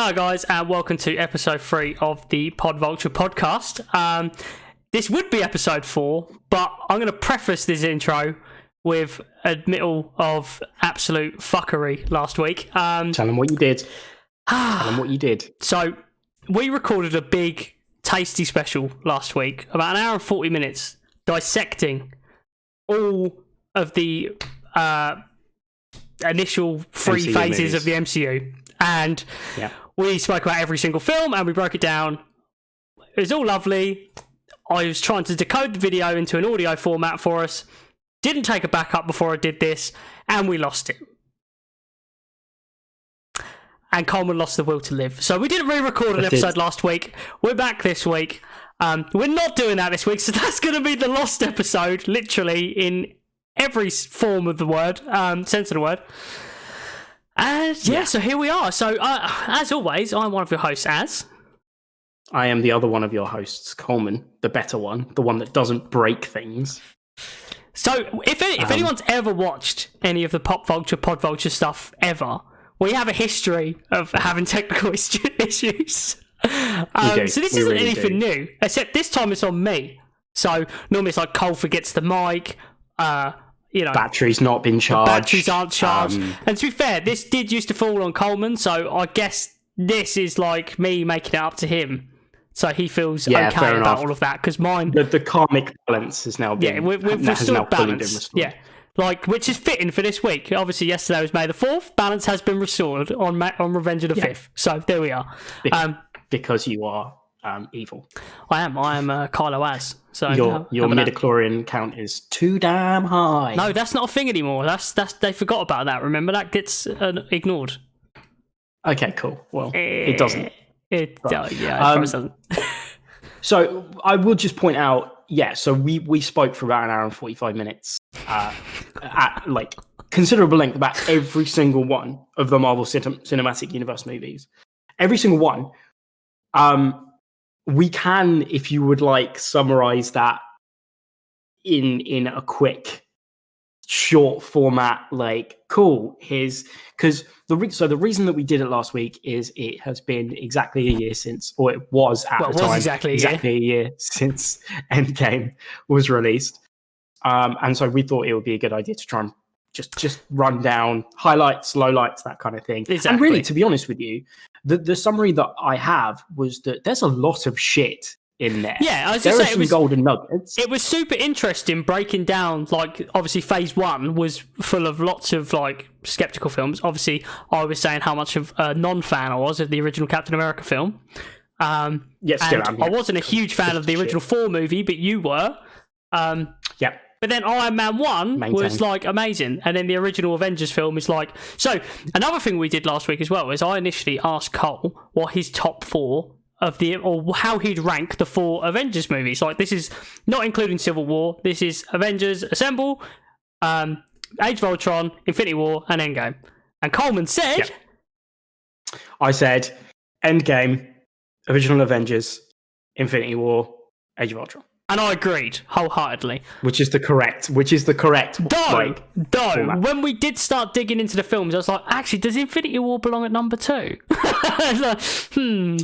Hello guys, and welcome to episode 3 of the PodVulture podcast. This would be episode 4, but I'm going to preface this intro with admittal of absolute fuckery last week. Tell them what you did. Tell them what you did. So, we recorded a big, tasty special last week, about an hour and 40 minutes, dissecting all of the initial 3 MCU phases movies of the MCU. And we spoke about every single film and we broke it down. It was all lovely. I was trying to decode the video into an audio format for us. Didn't take a backup before I did this, and we lost it. And Coleman lost the will to live. So we didn't re-record an episode last week. We're back this week. We're not doing that this week, so that's going to be the lost episode, literally, in every form of the word, sense of the word. And so here we are. So as always, I'm one of your hosts, Az. I am the other one of your hosts, Coleman, the better one, the one that doesn't break things. So if anyone's ever watched any of the PodVulture stuff ever, we have a history of having technical issues. So this isn't really anything new, except this time it's on me. So normally it's like Cole forgets the mic, battery's not been charged. Batteries aren't charged. And to be fair, this did used to fall on Coleman, so I guess this is like me making it up to him. So he feels okay about all of that, because mine... The karmic balance has now been... Yeah, we've restored balance. Yeah, which is fitting for this week. Obviously, yesterday was May the 4th. Balance has been restored on Revenge of the 5th. So there we are. Because you are evil. I am Kylo Az. So your midichlorian count is too damn high. No, that's not a thing anymore. That's they forgot about that. Remember, that gets ignored. Okay, cool. Well, it doesn't. It doesn't. So I will just point out, so we spoke for about an hour and 45 minutes at like considerable length about every single one of the Marvel Cinematic Universe movies. Every single one. We can, if you would like, summarize that in a quick, short format. Like, cool. Because the reason that we did it last week is it has been exactly a year since, or it was at the time, exactly a year since Endgame was released. And so we thought it would be a good idea to try and just run down highlights, lowlights, that kind of thing. Exactly. And really, to be honest with you, the summary that I have was that there's a lot of shit in there. Yeah, I was just saying, some golden nuggets. It was super interesting breaking down, like, obviously phase 1 was full of lots of like skeptical films. Obviously, I was saying how much of a non-fan I was of the original Captain America film. I wasn't a huge fan of the original 4 movie, but you were. But then Iron Man 1 was like amazing, and then the original Avengers film is like... So another thing we did last week as well is I initially asked Cole what his top 4 or how he'd rank the 4 Avengers movies. Like, this is not including Civil War. This is Avengers Assemble, Age of Ultron, Infinity War, and Endgame. And Coleman said... I said Endgame, Original Avengers, Infinity War, Age of Ultron. And I agreed wholeheartedly. Which is the correct. Though, when we did start digging into the films, I was like, actually, does Infinity War belong at number 2?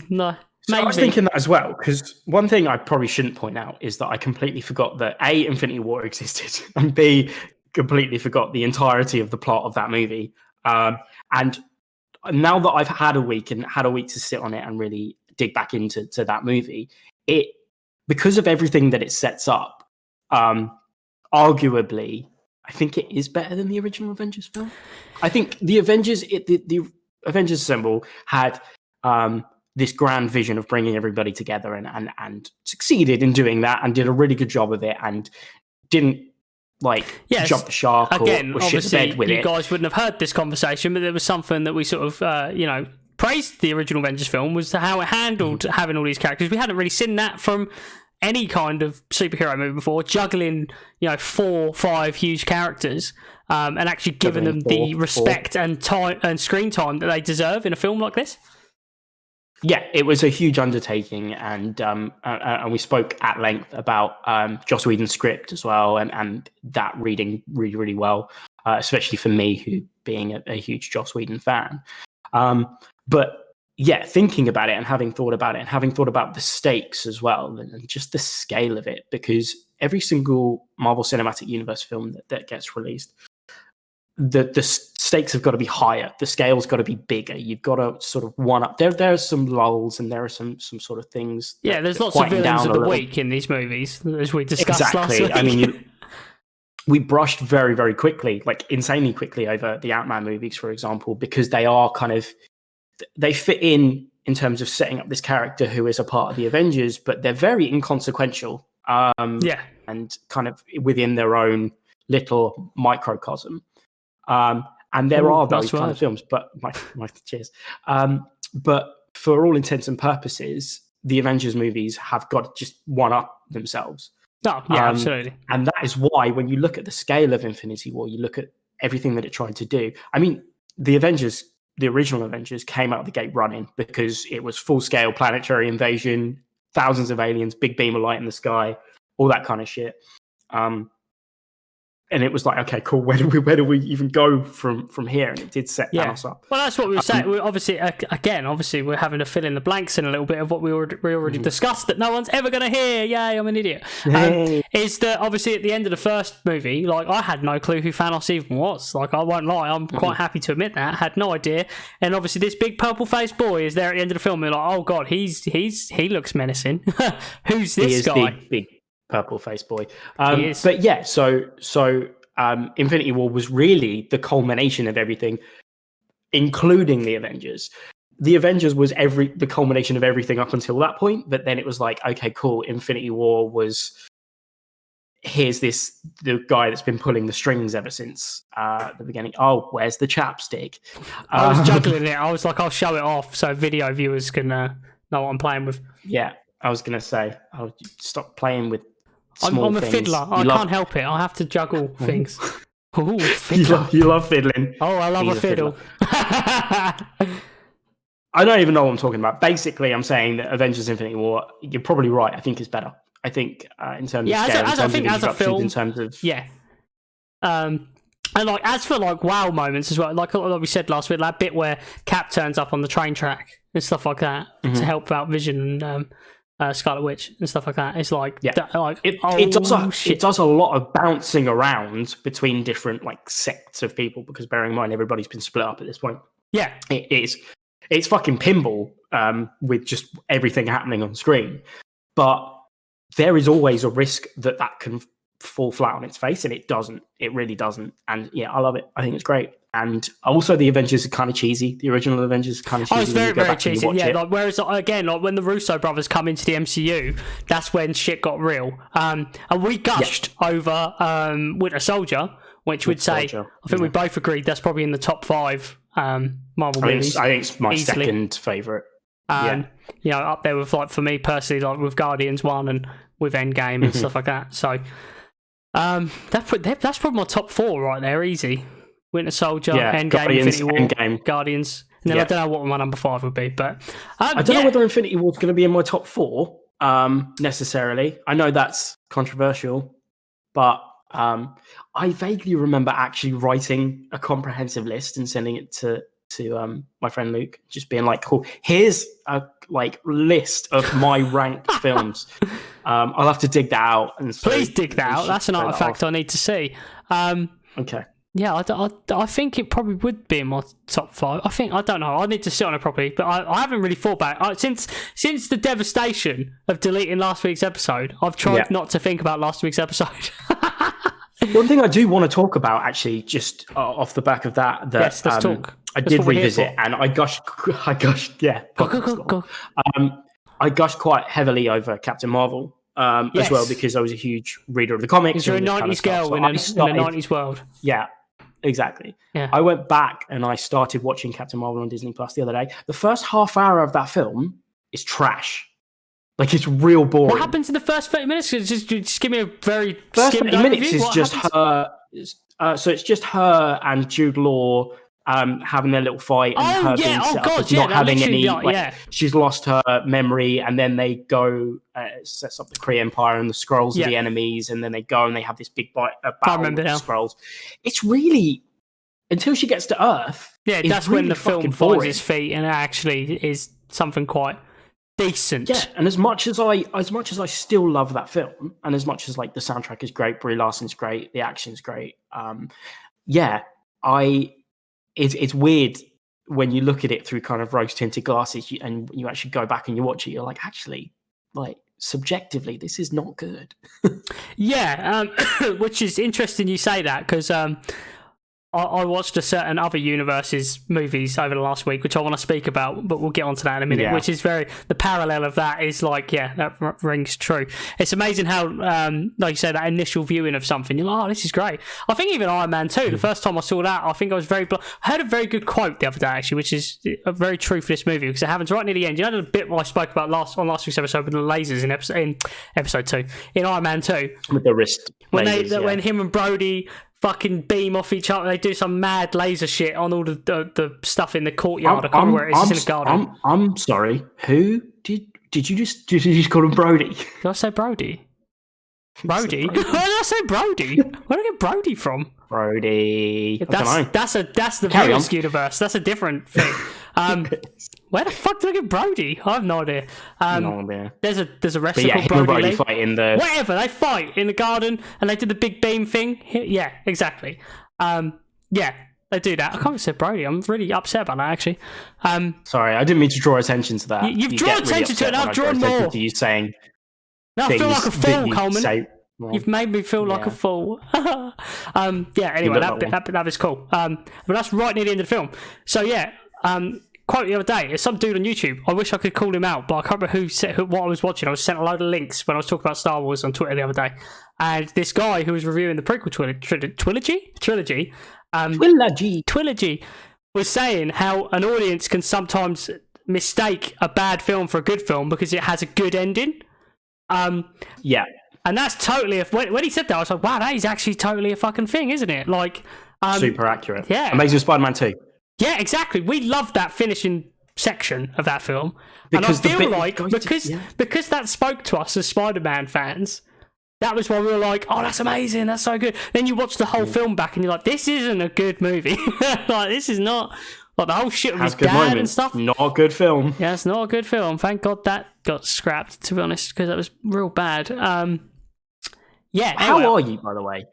No. So I was thinking that as well, because one thing I probably shouldn't point out is that I completely forgot that A, Infinity War existed, and B, completely forgot the entirety of the plot of that movie. And now that I've had a week to sit on it and really dig back into that movie, because of everything that it sets up, arguably, I think it is better than the original Avengers film. I think the Avengers Assemble had this grand vision of bringing everybody together and succeeded in doing that and did a really good job of it and didn't jump the shark or shit the bed with it. You guys wouldn't have heard this conversation, but there was something that we sort of, praised the original Avengers film was how it handled having all these characters. We hadn't really seen that from any kind of superhero movie before, juggling 4 or 5 huge characters and actually giving them the respect and time and screen time that they deserve in a film like this. Yeah, it was a huge undertaking, and we spoke at length about Joss Whedon's script as well, and that reading really, really well, especially for me, who being a huge Joss Whedon fan. But thinking about it and having thought about it and having thought about the stakes as well and just the scale of it, because every single Marvel Cinematic Universe film that gets released, the stakes have got to be higher. The scale's got to be bigger. You've got to sort of one up. There are some lulls and there are some sort of things. There's lots of villains of the week in these movies, as we discussed last week. I mean, we brushed very, very quickly, like insanely quickly, over the Ant-Man movies, for example, because they are they fit in terms of setting up this character who is a part of the Avengers, but they're very inconsequential. And kind of within their own little microcosm. And there are those kind of films, but my cheers. But for all intents and purposes, the Avengers movies have got just one up themselves. Oh, yeah, absolutely. And that is why when you look at the scale of Infinity War, you look at everything that it tried to do. I mean, the original Avengers came out of the gate running because it was full-scale planetary invasion, thousands of aliens, big beam of light in the sky, all that kind of shit. And it was like, okay, cool. Where do we even go from here? And it did set Thanos up. Well, that's what we were saying. We obviously we're having to fill in the blanks in a little bit of what we already discussed that no one's ever going to hear. Yay, I'm an idiot. Is that obviously at the end of the first movie, like I had no clue who Thanos even was. Like I won't lie, I'm quite happy to admit that. I had no idea. And obviously this big purple faced boy is there at the end of the film. We're like, oh god, he looks menacing. Who's this guy? Big purple face boy. But yeah, so Infinity War was really the culmination of everything, including the Avengers. The Avengers was the culmination of everything up until that point, but then it was like, okay, cool, Infinity War was, here's the guy that's been pulling the strings ever since the beginning. Oh, where's the chapstick? I was juggling it. I was like, I'll show it off so video viewers can know what I'm playing with. Yeah, I was going to say, I'll stop playing with I'm a things. fiddler. I can't help it. I have to juggle things. Ooh, fiddler. You love fiddling. Oh, I love a fiddle. I don't even know what I'm talking about. Basically, I'm saying that Avengers Infinity War, you're probably right. I think is better. I think in terms of scale, as a film, in terms of... Yeah. And like as for like wow moments as well, like we said last week, that bit where Cap turns up on the train track and stuff like that to help out Vision and Scarlet Witch and stuff like that. It's like, it does a lot of bouncing around between different like sects of people, because bearing in mind everybody's been split up at this point. Yeah, it's fucking pinball with just everything happening on screen, but there is always a risk that can fall flat on its face, and it doesn't. It really doesn't. And yeah, I love it. I think it's great. And also, the Avengers are kind of cheesy. The original Avengers are kind of cheesy. Oh, it's very, very cheesy. Yeah, like whereas again, like when the Russo brothers come into the MCU, that's when shit got real. And we gushed over Winter Soldier, which would say, I think we both agreed that's probably in the top 5 Marvel movies. I think it's my second favorite. You know, up there with, like, for me personally, like with Guardians 1 and with Endgame and stuff like that. So that's probably my top 4 right there, easy. Winter Soldier, Endgame, Infinity War, Guardians. And then I don't know what my number 5 would be, but I don't know whether Infinity War is going to be in my top 4 necessarily. I know that's controversial, but I vaguely remember actually writing a comprehensive list and sending it to my friend Luke, just being like, "Cool, here's a list of my ranked films." I'll have to dig that out. And please dig that out. That's an artifact I need to see. Okay. Yeah, I think it probably would be in my top 5. I don't know. I need to sit on it properly, but I haven't really thought about it. Since the devastation of deleting last week's episode, I've tried not to think about last week's episode. One thing I do want to talk about, actually, just off the back of that, yes, let's talk. I did revisit, and I gushed. Yeah, go. I gushed quite heavily over Captain Marvel. As well, because I was a huge reader of the comics. You're a 90s girl in a 90s world. Yeah, exactly. Yeah. I went back and I started watching Captain Marvel on Disney Plus the other day. The first half hour of that film is trash. Like, it's real boring. What happens in the first 30 minutes? Just give me a very first 30 minutes is just her. So it's just her and Jude Law having their little fight, and her being set up as not having any. She's lost her memory, and then they go sets up the Kree Empire, and the Skrulls are the enemies, and then they go and they have this big battle with the Skrulls. It's really until she gets to Earth, Yeah, is that's really when the fucking film finds boring. its feet and it actually is something quite decent. Yeah, and as much as I still love that film, and as much as like the soundtrack is great, Brie Larson's great, the action's great. It's weird when you look at it through kind of rose tinted glasses, and you actually go back and you watch it. You're like, actually, like subjectively, this is not good. Yeah, which is interesting you say that, because I watched a certain other universe's movies over the last week, which I want to speak about, but we'll get onto that in a minute. Yeah. Which is the parallel of that is like, yeah, that rings true. It's amazing how, like you say, that initial viewing of something, you're like, oh, this is great. I think even Iron Man 2, the first time I saw that, I think I was I heard a very good quote the other day, actually, which is very true for this movie, because it happens right near the end. You know the bit I spoke about on last week's episode with the lasers in episode 2, in Iron Man 2? With the wrist lasers, when him and Brody fucking beam off each other, they do some mad laser shit on all the stuff in the courtyard. I can't remember where it is. It's in a garden. I'm sorry. Who did you just call him Brody? Did I say Brody? Brody? Where did I say Brody? Where did I get Brody from? Brody. That's the Venus universe. That's a different thing. Where the fuck did I get Brody? I have no idea. No idea. There's a wrestler called him and Brody Brody fight in the... Whatever, they fight in the garden and they do the big beam thing. Yeah, exactly. Yeah, they do that. I can't say Brody. I'm really upset about that, actually. Sorry, I didn't mean to draw attention to that. You've drawn attention to it, and I've drawn more. To you saying... No, I feel like a fool, Coleman. You've made me feel like a Yeah. fool. Anyway, that was cool. But that's right near the end of the film. So yeah, quote the other day, it's some dude on YouTube. I wish I could call him out, but I can't remember what I was watching. I was sent a load of links when I was talking about Star Wars on Twitter the other day. And this guy who was reviewing the prequel trilogy was saying how an audience can sometimes mistake a bad film for a good film because it has a good ending. Yeah. And that's totally... When he said that, I was like, wow, that is actually totally a fucking thing, isn't it? Like... super accurate. Yeah. Amazing Spider-Man 2. Yeah, exactly. We love that finishing section of that film. Because and I feel like, because that spoke to us as Spider-Man fans, that was why we were like, oh, that's amazing, that's so good. Then you watch the whole film back and you're like, this isn't a good movie. Like, this is not... Like, the whole shit with his dad and stuff. Not a good film. Yeah, it's not a good film. Thank God that got scrapped, to be honest, because that was real bad. Yeah. How anyway. are you, by the way?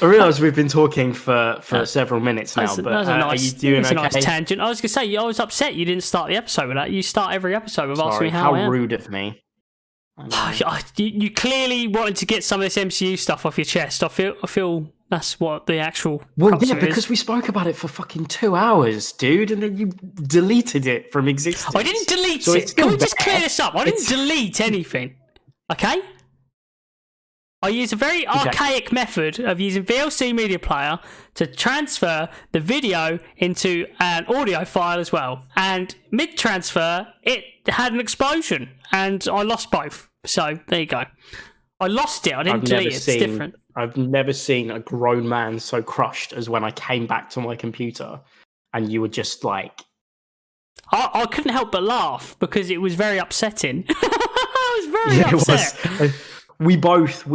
I realise we've been talking for several minutes now, but are you doing okay? A nice tangent. I was going to say, I was upset you didn't start the episode with that. You start every episode with asking me how I am. How rude of me. You clearly wanted to get some of this MCU stuff off your chest. I feel that's what the actual... Well, yeah, because we spoke about it for fucking 2 hours, dude, and then you deleted it from existence. I didn't delete it. Can we just clear this up? I didn't delete anything. Okay? I use a very archaic method of using VLC Media Player to transfer the video into an audio file as well. And mid-transfer, it had an explosion, and I lost both. So, there you go. I lost it. I didn't delete it. It's different. I've never seen a grown man so crushed as when I came back to my computer and you were just like... I couldn't help but laugh because it was very upsetting. I was very upset. We both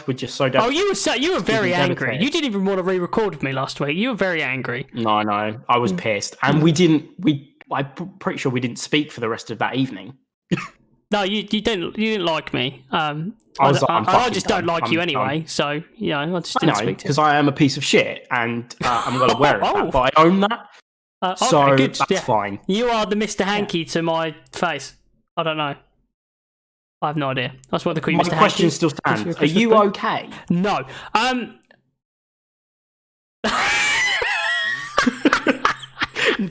were just so devastated. Oh, you were very angry. You didn't even want to re-record with me last week. You were very angry. No, I was pissed. And I'm pretty sure we didn't speak for the rest of that evening. No, you didn't like me. I just don't like you anyway. So, I just didn't speak to you. Because I am a piece of shit and I'm well aware of that, but I own that. So good. That's fine. You are the Mr. Hanky to my face. I don't know. I have no idea. I just want to call you Mr. Hanky. My question still stands. Are you okay? No.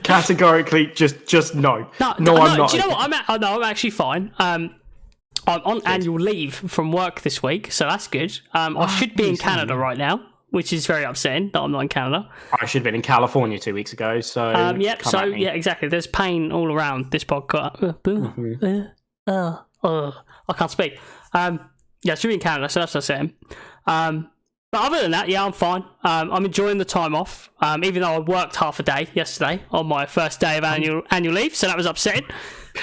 Categorically, just no. No, I'm not. Do you know what? I'm actually fine. I'm on annual leave from work this week, so that's good. I should be in Canada right now, which is very upsetting that I'm not in Canada. I should have been in California 2 weeks ago, so... yeah, exactly. There's pain all around this podcast. I can't speak. I should be in Canada, so that's what I'm saying. But other than that, yeah, I'm fine. I'm enjoying the time off, even though I worked half a day yesterday on my first day of annual leave, so that was upsetting.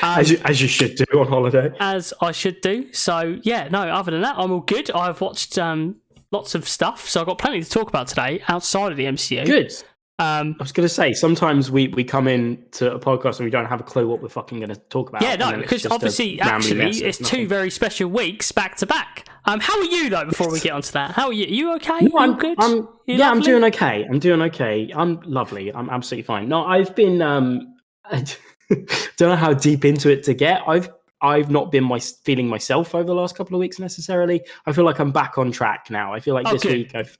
As you should do on holiday. As I should do. So, yeah, no, other than that, I'm all good. I've watched lots of stuff, so I've got plenty to talk about today outside of the MCU. Good. I was going to say, sometimes we come in to a podcast and we don't have a clue what we're fucking going to talk about. Yeah, no, because obviously, actually, it's two very special weeks back to back. How are you, though, before we get onto that? How are you? You okay? No, you good? I'm doing okay. I'm lovely. I'm absolutely fine. No, I've been, I don't know how deep into it to get. I've not been feeling myself over the last couple of weeks necessarily. I feel like I'm back on track now. I feel like this week I've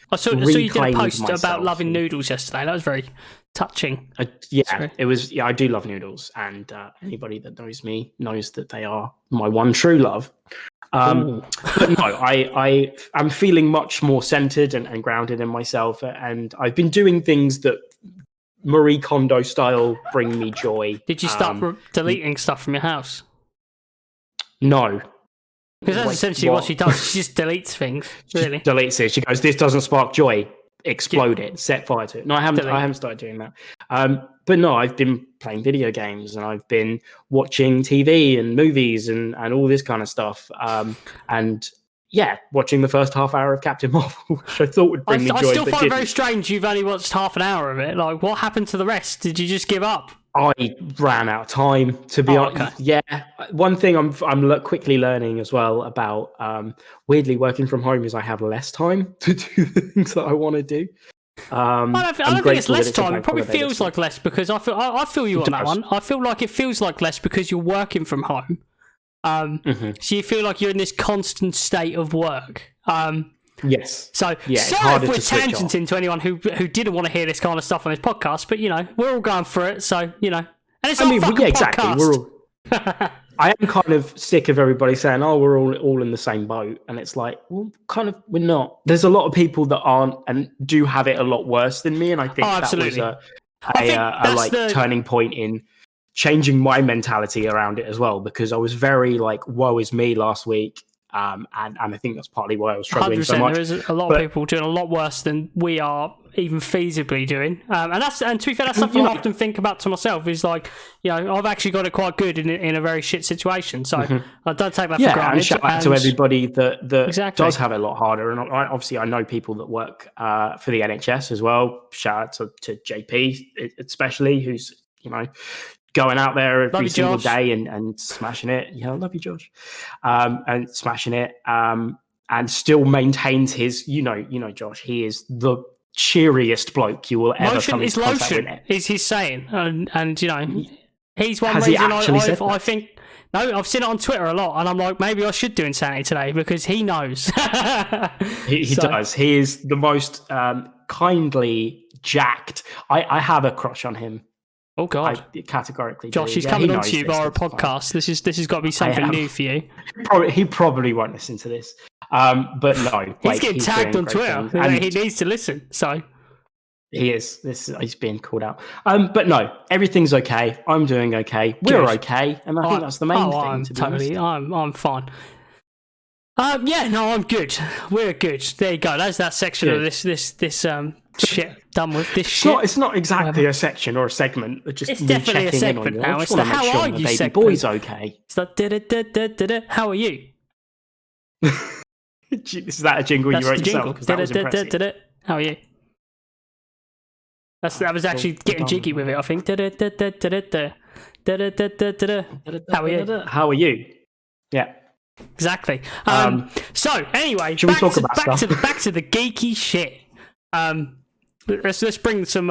I saw you did a post about loving noodles yesterday. That was very touching. It was. Yeah, I do love noodles, and anybody that knows me knows that they are my one true love. But no, I'm feeling much more centered and grounded in myself, and I've been doing things that Marie Kondo style bring me joy. Did you start deleting stuff from your house? No. Because that's essentially what she does. She just deletes things, really. She deletes it. She goes, this doesn't spark joy. Explode it. Set fire to it. No, I haven't started doing that. But no, I've been playing video games and I've been watching TV and movies and all this kind of stuff. And yeah, watching the first half hour of Captain Marvel, which I thought would bring me joy. I still find it very strange you've only watched half an hour of it. Like, what happened to the rest? Did you just give up? I ran out of time, to be honest. Okay. Yeah, one thing I'm quickly learning as well about weirdly working from home is I have less time to do the things that I want to do. I don't think it's less time. It probably feels like less because I feel you on that one. I feel like it feels like less because you're working from home. So you feel like you're in this constant state of work. Yes. So sorry if we're tangenting to anyone who didn't want to hear this kind of stuff on this podcast, but we're all going for it. So and it's our fucking podcast. We're all, I am kind of sick of everybody saying, "Oh, we're all in the same boat," and it's like, well, kind of, we're not. There's a lot of people that aren't and do have it a lot worse than me, and I think that was a turning point in changing my mentality around it as well, because I was very like, "Woe is me" last week. And I think that's partly why I was struggling so much. There is a lot of people doing a lot worse than we are even feasibly doing. And to be fair, that's something I often think about to myself is like, I've actually got it quite good in a very shit situation. So I don't take that for granted. And shout out to everybody that does have it a lot harder. And obviously I know people that work for the NHS as well. Shout out to JP especially, who's, going out there every single day and smashing it. Yeah, I love you, Josh. And smashing it. And still maintains his, Josh, he is the cheeriest bloke you will ever come into contact with. Motion is his saying. And he's one reason I think... No, I've seen it on Twitter a lot, and I'm like, maybe I should do Insanity today, because he knows. He does. He is the most kindly jacked. I have a crush on him. Oh God! I categorically, Josh, he's coming on to you via a podcast. This has got to be something new for you. He probably won't listen to this, but no, he's getting tagged on Twitter. And he needs to listen. So he is. He's being called out. But no, everything's okay. I'm doing okay. We're okay, and I think that's the main thing. To be honest, I'm fine. I'm good. We're good. There you go. That's that section of this shit done with this shit. It's not exactly a section or a segment. It's definitely a segment now. It's the how are you segment. Boy's okay. It's like how are you? Is that a jingle you wrote yourself? That was impressive. How are you? That was actually getting jiggy with it, I think. How are you? How are you? Yeah. Exactly. So anyway, should we talk about back to the geeky shit. Let's bring some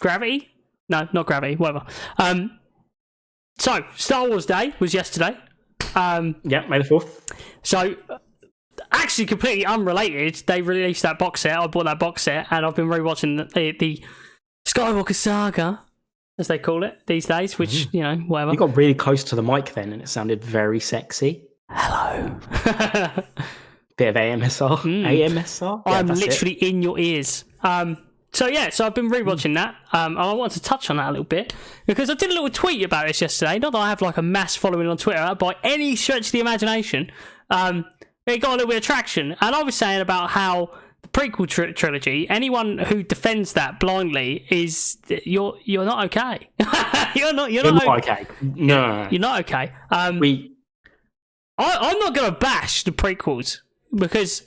gravity. No, not gravity. Whatever. So Star Wars Day was yesterday. May the 4th. So actually, completely unrelated. They released that box set. I bought that box set, and I've been rewatching the Skywalker Saga, as they call it these days. Which whatever. You got really close to the mic then, and it sounded very sexy. Hello. Bit of AMSR. AMSR? Yeah, I'm literally in your ears. So I've been rewatching that. And I want to touch on that a little bit because I did a little tweet about this yesterday. Not that I have like a mass following on Twitter by any stretch of the imagination. It got a little bit of traction. And I was saying about how the prequel trilogy, anyone who defends that blindly is you're not okay. you're not okay. No. You're not okay. I'm not going to bash the prequels because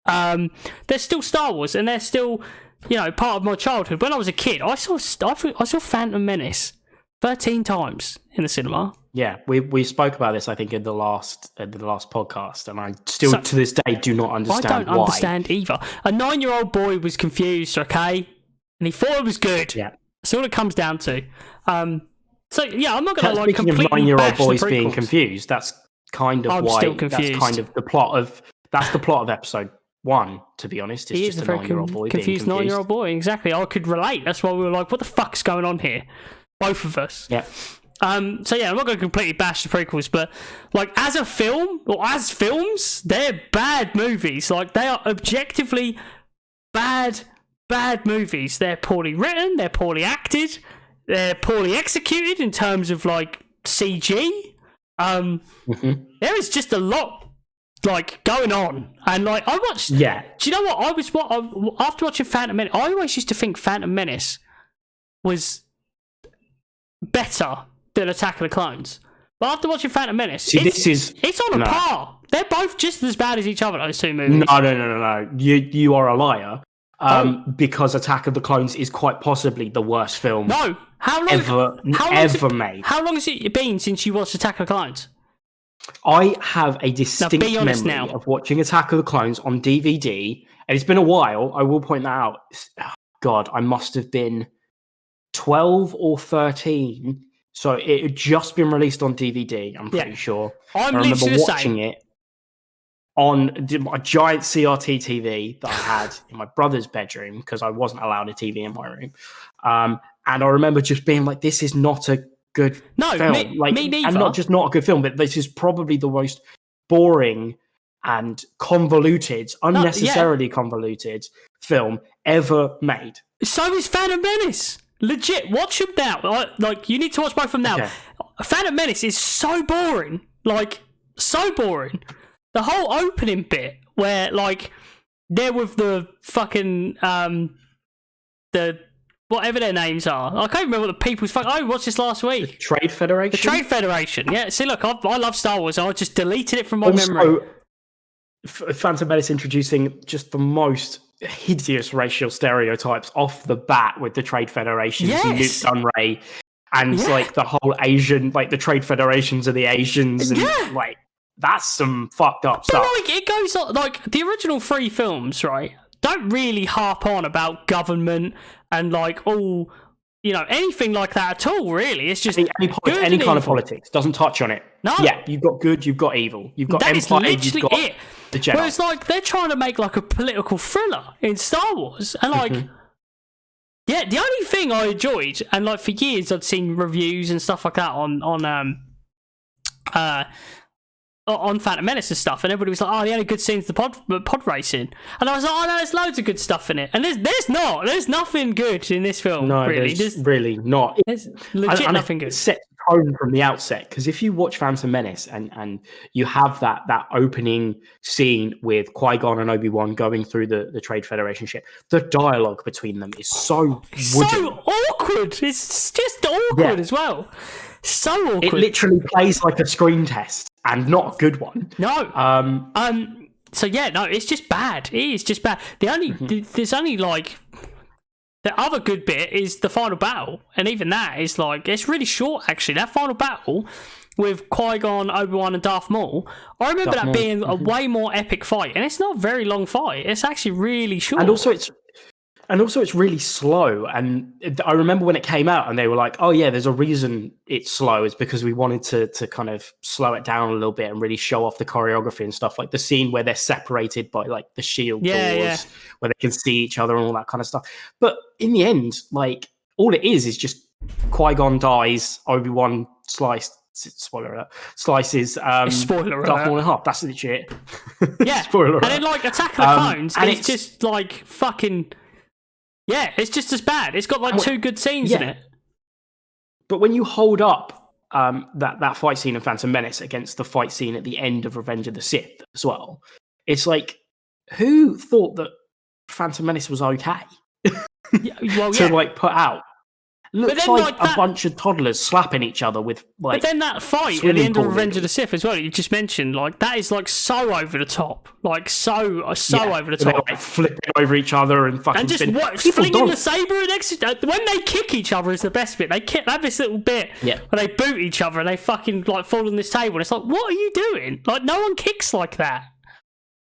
they're still Star Wars, and they're still, part of my childhood. When I was a kid, I saw Phantom Menace 13 times in the cinema. Yeah, we spoke about this, I think, in the last podcast, and I still to this day do not understand why. I don't understand either. A 9-year-old boy was confused, okay, and he thought it was good. Yeah, that's all it comes down to. So yeah, I'm not going to like completely. Speaking of 9-year-old boys being confused, that's kind of I'm why. Still confused. That's kind of the plot of episode 1. To be honest, it's just a 9-year-old boy confused being confused. 9-year-old boy. Exactly, I could relate. That's why we were like, "What the fuck's going on here?" Both of us. Yeah. So yeah, I'm not going to completely bash the prequels, but like as a film or as films, they're bad movies. Like they are objectively bad movies. They're poorly written. They're poorly acted. They're poorly executed in terms of like CG. There is just a lot like going on, and like I watched. Yeah. Do you know what after watching Phantom Menace? I always used to think Phantom Menace was better than Attack of the Clones, but after watching Phantom Menace, it's on a par. They're both just as bad as each other. Those two movies. No. You are a liar. Because Attack of the Clones is quite possibly the worst film. No, ever made. How long has it been since you watched Attack of the Clones? I have a distinct memory of watching Attack of the Clones on DVD, and it's been a while. I will point that out. God, I must have been 12 or 13. So it had just been released on DVD, I'm pretty sure. I remember watching it on a giant CRT TV that I had in my brother's bedroom because I wasn't allowed a TV in my room. And I remember just being like, this is not a good film. Me neither. And not a good film, but this is probably the most boring and convoluted, unnecessarily convoluted film ever made. So is Phantom Menace. Legit, watch them now. Like, you need to watch both of them now. Okay. Phantom Menace is so boring. Like, so boring. The whole opening bit where, like, they're with the fucking, the whatever their names are. I can't remember what the people's I watched this last week. The Trade Federation? The Trade Federation, yeah. See, look, I love Star Wars, and I just deleted it from my memory. Phantom Menace introducing just the most hideous racial stereotypes off the bat with the Trade Federation, Luke Dunray, and like the whole Asian, like the Trade Federations of the Asians, and like that's some fucked up stuff. Like it goes on, like the original 3 films, right? Don't really harp on about government and like all, anything like that at all. Really, it's just any kind of politics. Doesn't touch on it. No. Yeah, you've got good, you've got evil, you've got empire, you've got it. The Jedi. Whereas like they're trying to make like a political thriller in Star Wars, and like, the only thing I enjoyed, and like for years I'd seen reviews and stuff like that on Phantom Menace and stuff, and everybody was like, "Oh, the only good scene's the pod racing," and I was like, "Oh no, there's loads of good stuff in it," and there's nothing good in this film. No, really, there's really not. There's legit nothing good. Set tone from the outset, because if you watch Phantom Menace and you have that opening scene with Qui-Gon and Obi-Wan going through the Trade Federation ship, the dialogue between them is so awkward. It's just awkward as well. So awkward. It literally plays like a screen test, and not a good one. No. So yeah, no, it's just bad. It is just bad. There's only like the other good bit is the final battle, and even that is like it's really short. Actually, that final battle with Qui-Gon, Obi-Wan, and Darth Maul, I remember that being a way more epic fight, and it's not a very long fight. It's actually really short. And also it's really slow. And I remember when it came out and they were like, oh yeah, there's a reason it's slow. It's because we wanted to kind of slow it down a little bit and really show off the choreography and stuff, like the scene where they're separated by like the shield doors, where they can see each other and all that kind of stuff. But in the end, like all it is just Qui-Gon dies, Obi-Wan slices spoiler Darth Maul in half. That's legit. Yeah. Spoiler alert. And then like Attack of the Clones, and it's just like fucking... Yeah, it's just as bad. It's got like 2 good scenes in it. But when you hold up that fight scene in Phantom Menace against the fight scene at the end of Revenge of the Sith as well, it's like, who thought that Phantom Menace was okay to like put out? looks then, like that, a bunch of toddlers slapping each other with like. But then that fight at the end of Revenge of the Sith as well, you just mentioned, like that is like so over the top, like so over the top. They're like flipping over each other and fucking. And just flinging the saber and when they kick each other is the best bit. They have this little bit where they boot each other and they fucking like fall on this table. And it's like, what are you doing? Like no one kicks like that.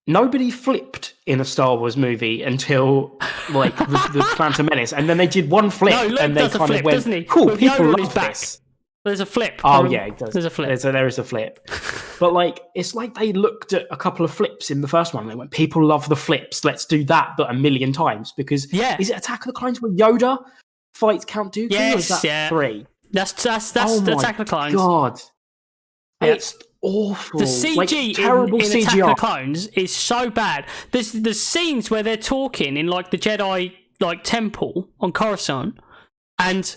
Nobody flipped in a Star Wars movie until like the Phantom Menace, and then they did one flip, and they kind of went, doesn't he? "Cool, with people Yoda love this." There's a flip. Oh yeah, it does. There's a flip. There is a flip, but like it's like they looked at a couple of flips in the first one. And they went, "People love the flips. Let's do that, but a million times." Because is it Attack of the Clones where Yoda fights Count Dooku? Yes, or is that 3? That's Attack of the Clones. God, it's awful. The CG terrible in CGI. Attack of the Clones is so bad. There's scenes where they're talking in like the Jedi like temple on Coruscant, and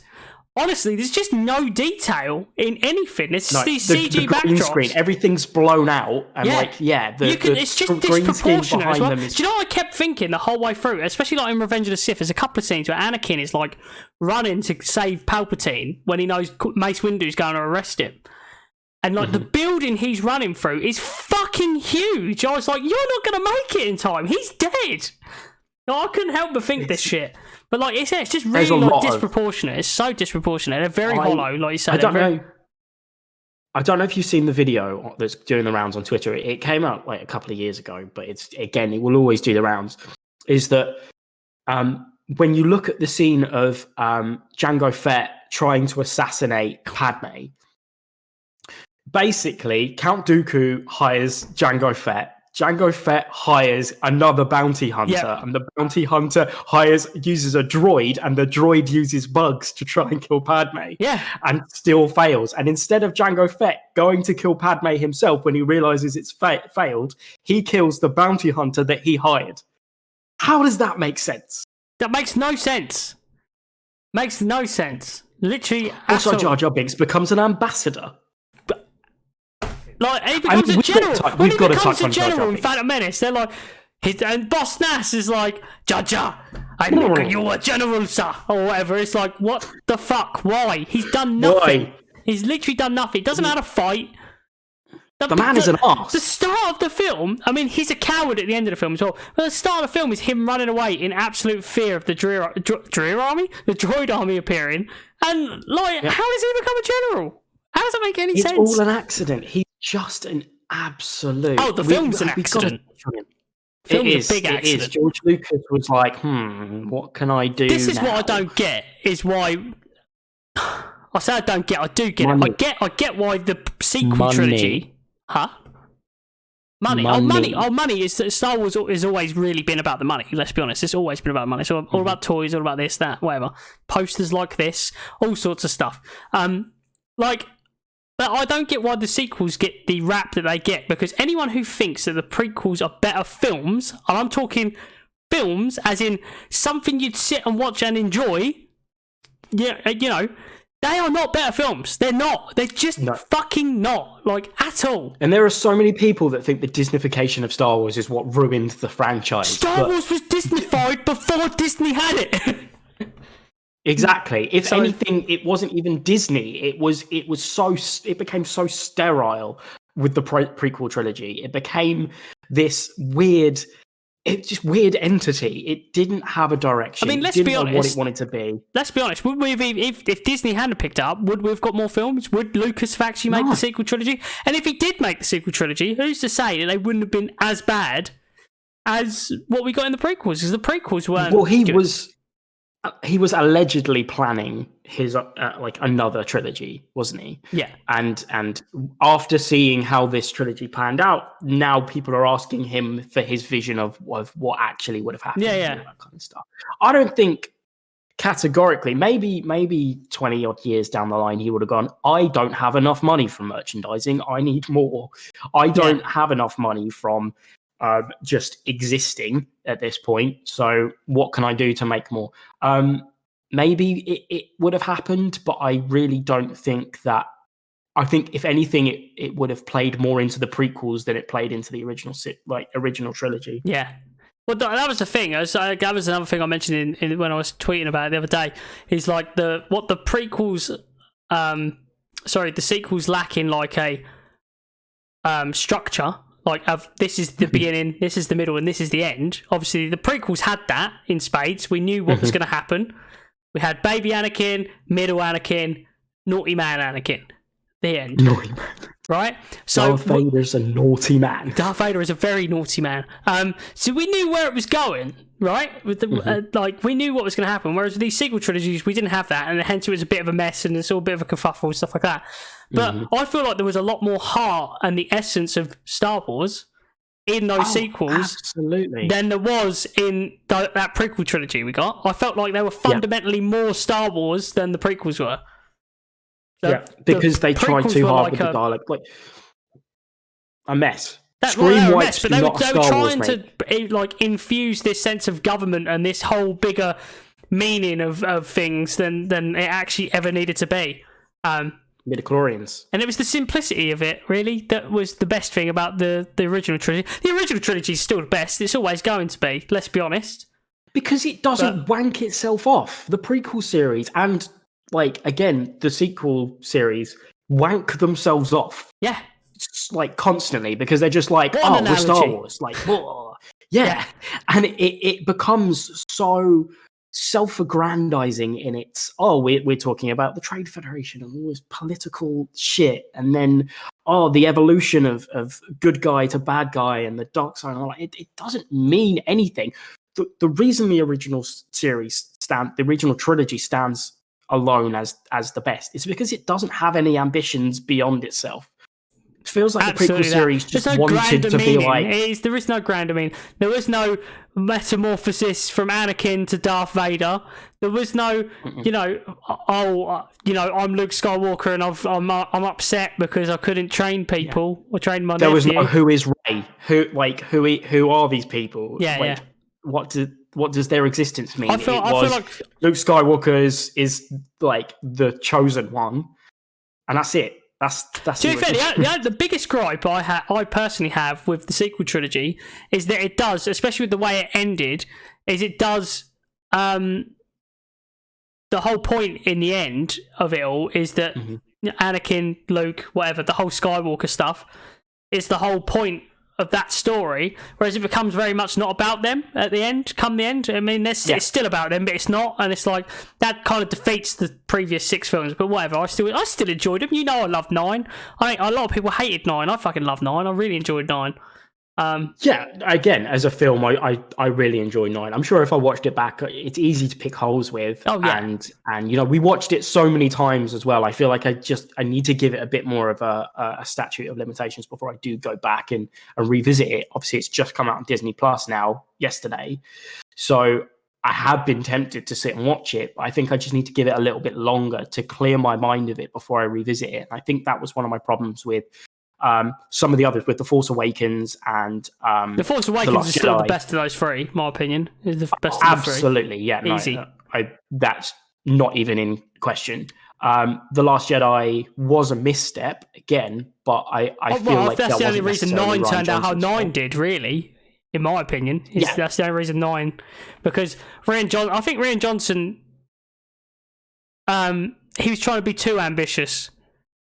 honestly, there's just no detail in anything. It's these CG the green backdrops. Screen, everything's blown out, and it's just disproportionate as well. them Do you know what I kept thinking the whole way through, especially like in Revenge of the Sith? There's a couple of scenes where Anakin is like running to save Palpatine when he knows Mace Windu's going to arrest him. And like the building he's running through is fucking huge. I was like, you're not going to make it in time. He's dead. No, I couldn't help but think this shit. But like it's just really like disproportionate. It's so disproportionate. They're very hollow, like you said. I don't know if you've seen the video that's doing the rounds on Twitter. It came out like a couple of years ago, but it will always do the rounds. Is that when you look at the scene of Jango Fett trying to assassinate Padme, basically Count Dooku hires Jango Fett. Jango Fett hires another bounty hunter, and the bounty hunter uses a droid, and the droid uses bugs to try and kill Padme. And still fails. And instead of Jango Fett going to kill Padme himself when he realizes it's failed, he kills the bounty hunter that he hired. How does that make sense? That makes no sense. Makes no sense. Literally. Also, Jar Jar Binks becomes an ambassador. Like, he becomes a general. When he becomes a general in Binks. Phantom Menace, they're like, and Boss Nass is like, Jar Jar, I make you a general, sir, or whatever. It's like, what the fuck? Why? He's done nothing. Why? He's literally done nothing. He doesn't know how to fight. The man is an arse. The start of the film, I mean, he's a coward at the end of the film as well. But the start of the film is him running away in absolute fear of the droid army appearing. And, like, how does he become a general? How does that make any sense? It's all an accident. He's just an absolute... Oh, the film's an accident. Film's a big accident. It is. George Lucas was like, what can I do This is now? what I don't get, is why... I say I don't get, I do get it. I get why the sequel trilogy... Huh? Money. Money is... Star Wars has always really been about the money, let's be honest. It's always been about the money. It's all about toys, all about this, that, whatever. Posters like this, all sorts of stuff. But I don't get why the sequels get the rap that they get, because anyone who thinks that the prequels are better films, and I'm talking films as in something you'd sit and watch and enjoy, they are not better films. They're not. They're just fucking not, like, at all. And there are so many people that think the Disneyfication of Star Wars is what ruined the franchise. Star Wars was Disneyfied before Disney had it. Exactly. If anything, it wasn't even Disney. It became so sterile with the prequel trilogy. It became this weird entity. It didn't have a direction. I mean, let's be honest. Know what it wanted to be. Let's be honest. Would we have, if Disney hadn't picked it up, would we have got more films? Would Lucas have actually made the sequel trilogy? And if he did make the sequel trilogy, who's to say that they wouldn't have been as bad as what we got in the prequels? Because the prequels weren't. Well, he was allegedly planning his another trilogy, wasn't he? Yeah. And after seeing how this trilogy panned out, now people are asking him for his vision of what actually would have happened. Yeah. And all that kind of stuff. I don't think categorically, maybe 20 odd years down the line, he would have gone, I don't have enough money from merchandising. I need more. I don't have enough money from just existing at this point. So what can I do to make more? Maybe it would have happened, but I really don't think that. I think if anything, it would have played more into the prequels than it played into the original trilogy. Yeah. Well, that was the thing. That was another thing I mentioned in when I was tweeting about it the other day. Is like the prequels, the sequels lack in like a structure. Like this is the beginning, this is the middle, and this is the end. Obviously, the prequels had that in spades. We knew what was going to happen. We had baby Anakin, middle Anakin, naughty man Anakin. The end. Naughty man. Right? So Darth Vader's a naughty man. Darth Vader is a very naughty man. So we knew where it was going, right? With the like, we knew what was going to happen. Whereas with these sequel trilogies, we didn't have that, and hence it was a bit of a mess, and it's all a bit of a kerfuffle and stuff like that. But I feel like there was a lot more heart and the essence of Star Wars in those sequels absolutely. than there was in that prequel trilogy we got. I felt like they were fundamentally more Star Wars than the prequels were. Because they tried too hard with the dialogue. Like, a mess. Scream wipes, but they were trying to like infuse this sense of government and this whole bigger meaning of things than it actually ever needed to be. Midichlorians. And it was the simplicity of it, really, that was the best thing about the original trilogy. The original trilogy is still the best. It's always going to be, let's be honest. Because it doesn't wank itself off. The prequel series and, like, again, the sequel series wank themselves off. Yeah. Like, constantly, because they're just like, we're Star Wars. Like, yeah. And it becomes so self-aggrandizing in its we're talking about the Trade Federation and all this political shit, and then the evolution of good guy to bad guy and the dark side, and all that. It doesn't mean anything. The reason the original trilogy stands alone as the best is because it doesn't have any ambitions beyond itself. It feels like the prequel series just wanted to be like... There is no grander meaning. There was no metamorphosis from Anakin to Darth Vader. There was no, I'm Luke Skywalker and I'm upset because I couldn't train people or train my nephew. There was no who is Rey. Who are these people? What does their existence mean? I feel like Luke Skywalker is like the chosen one, and that's it. That's to be fair, the biggest gripe I personally have with the sequel trilogy is that it does, especially with the way it ended, is it does the whole point in the end of it all is that Anakin, Luke, whatever, the whole Skywalker stuff is the whole point of that story, whereas it becomes very much not about them at the end. Come the end, I mean, it's still about them, but it's not, and it's like that kind of defeats the previous 6 films. But whatever, I still enjoyed them. You know, I loved 9. I think a lot of people hated 9. I fucking love 9. I really enjoyed 9. Again, as a film, I really enjoy 9. I'm sure if I watched it back, it's easy to pick holes with. And we watched it so many times as well. I feel like I need to give it a bit more of a statute of limitations before I do go back and revisit it. Obviously, it's just come out on Disney Plus now yesterday, so I have been tempted to sit and watch it. But I think I just need to give it a little bit longer to clear my mind of it before I revisit it. And I think that was one of my problems with some of the others, with The Force Awakens and The Force Awakens is still the best of those 3, my opinion. Is the best of the 3. Absolutely, yeah. Easy. That's not even in question. The Last Jedi was a misstep again, but I feel like that's the only reason 9 turned out how 9 fault. did, really, in my opinion. That's the only reason 9, because I think Rian Johnson, he was trying to be too ambitious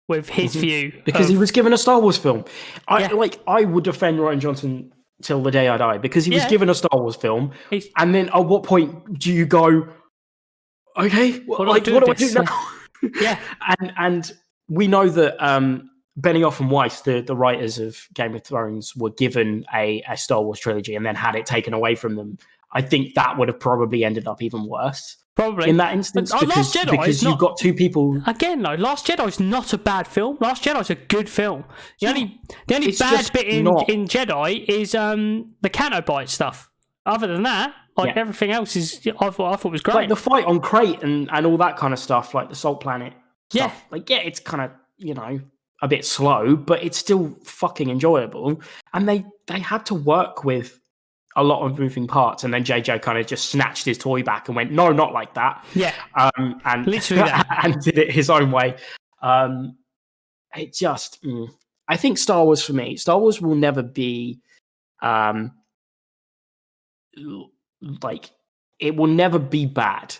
with his view, because he was given a Star Wars film. I would defend Rian Johnson till the day I die, because he was given a Star Wars film, and then at what point do you go, okay, what do I do now? and we know that Benioff and Weiss, the writers of Game of Thrones, were given a Star Wars trilogy and then had it taken away from them. I think that would have probably ended up even worse. Probably in that instance, because you've got 2 people. Again, though, Last Jedi is not a bad film. Last Jedi is a good film. The only bad bit in Jedi is the Canto Bite stuff. Other than that, everything else is I thought was great. Like the fight on Crate and all that kind of stuff, like the Salt Planet stuff. It's kind of a bit slow, but it's still fucking enjoyable. And they had to work with a lot of moving parts, and then JJ kind of just snatched his toy back and went, no, not like that. And literally that. And did it his own way. It just I think Star Wars, for me, Star Wars will never be like it will never be bad.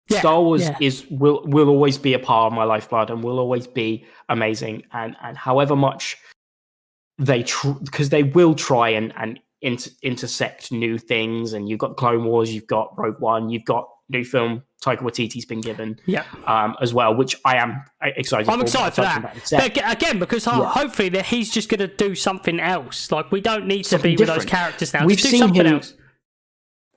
Yeah, Star Wars yeah. will always be a part of my lifeblood and will always be amazing. And however much because they will try and intersect new things, and you've got Clone Wars, you've got Rogue One, you've got new film Taika Waititi's been given, as well, which I am excited. I'm excited for that. But again, because hopefully that he's just going to do something else. Like, we don't need to be with those characters now. Just do something else.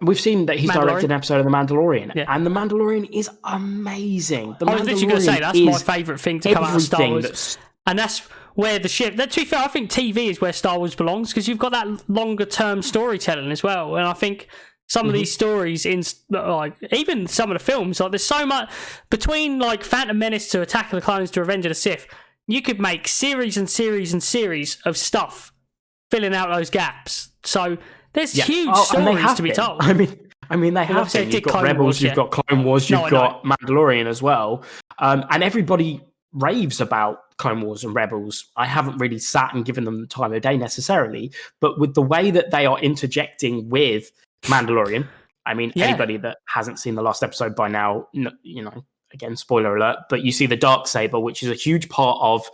We've seen that he's directed an episode of The Mandalorian, and The Mandalorian is amazing. I was literally going to say, that's my favourite thing to come out of Star Wars. And that's where to be fair, I think TV is where Star Wars belongs, because you've got that longer term storytelling as well. And I think some of these stories in, like, even some of the films, like, there's so much between, like, Phantom Menace to Attack of the Clones to Revenge of the Sith. You could make series and series and series of stuff filling out those gaps. So there's huge stories to be told. I mean, they have been. You've got Rebels, you've got Clone Wars, you've got Mandalorian as well, and everybody raves about Clone Wars and Rebels. I haven't really sat and given them the time of day necessarily, but with the way that they are interjecting with Mandalorian, I mean, anybody that hasn't seen the last episode by now, again, spoiler alert, but you see the Darksaber, which is a huge part of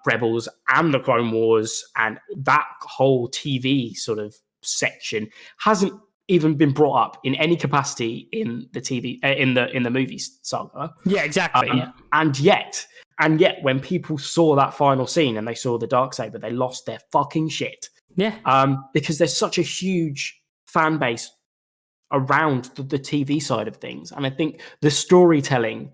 Rebels and the Clone Wars, and that whole TV sort of section hasn't even been brought up in any capacity in the TV in the movie saga. Yeah, exactly. And yet, when people saw that final scene and they saw the Darksaber, they lost their fucking shit. Yeah. Because there's such a huge fan base around the TV side of things, and I think the storytelling,